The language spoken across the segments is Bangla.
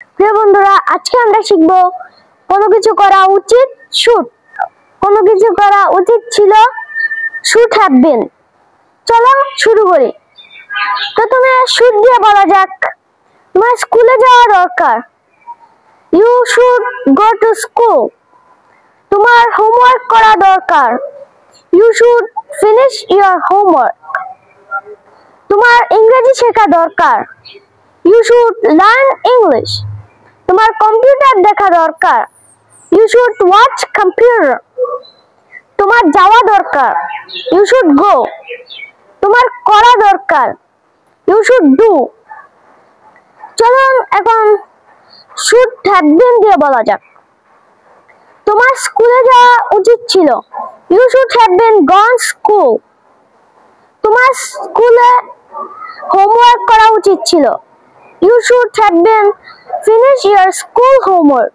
প্রিয় বন্ধুরা, আজকে আমরা শিখব কোনো কিছু করা উচিত শুড। কোনো কিছু করা উচিত ছিল, শুড হ্যাভ বিন। চলো শুরু করি। প্রথমে শুড দিয়ে বলা যাক, তোমার স্কুলে যাওয়া দরকার। You should go to school. তোমার হোমওয়ার্ক করা দরকার। You should finish your homework. তোমার ইংরেজি শেখা দরকার। You should learn English. তোমার কম্পিউটার দেখা দরকার। You should watch computer. তোমার যাওয়া দরকার। You should go. তোমার করা দরকার। You should do. চলুন এখন শুড হ্যাভ বিন দিয়ে বলা যাক, তোমার স্কুলে যাওয়া উচিত ছিল। You should have been gone school. তোমার স্কুলে হোমওয়ার্ক করা উচিত ছিল। You should have been finish your school homework.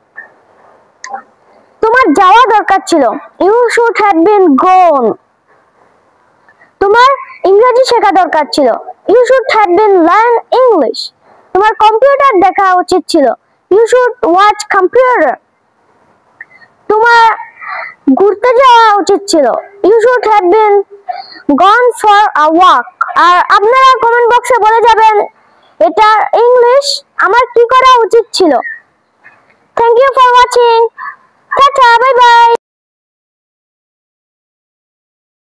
তোমার যাওয়া দরকার ছিল। You should have been gone. তোমার ইংরেজি শেখা দরকার ছিল। You should have been learn English. তোমার কম্পিউটার দেখা উচিত ছিল। You should watch computer. তোমার ঘুরতে যাওয়া উচিত ছিল। You should have been gone for a walk. আর আপনারা কমেন্ট বক্সে বলে যাবেন এটা ইংলিশ, আমার কি করা উচিত ছিল। Thank you for watching. Tata, bye by.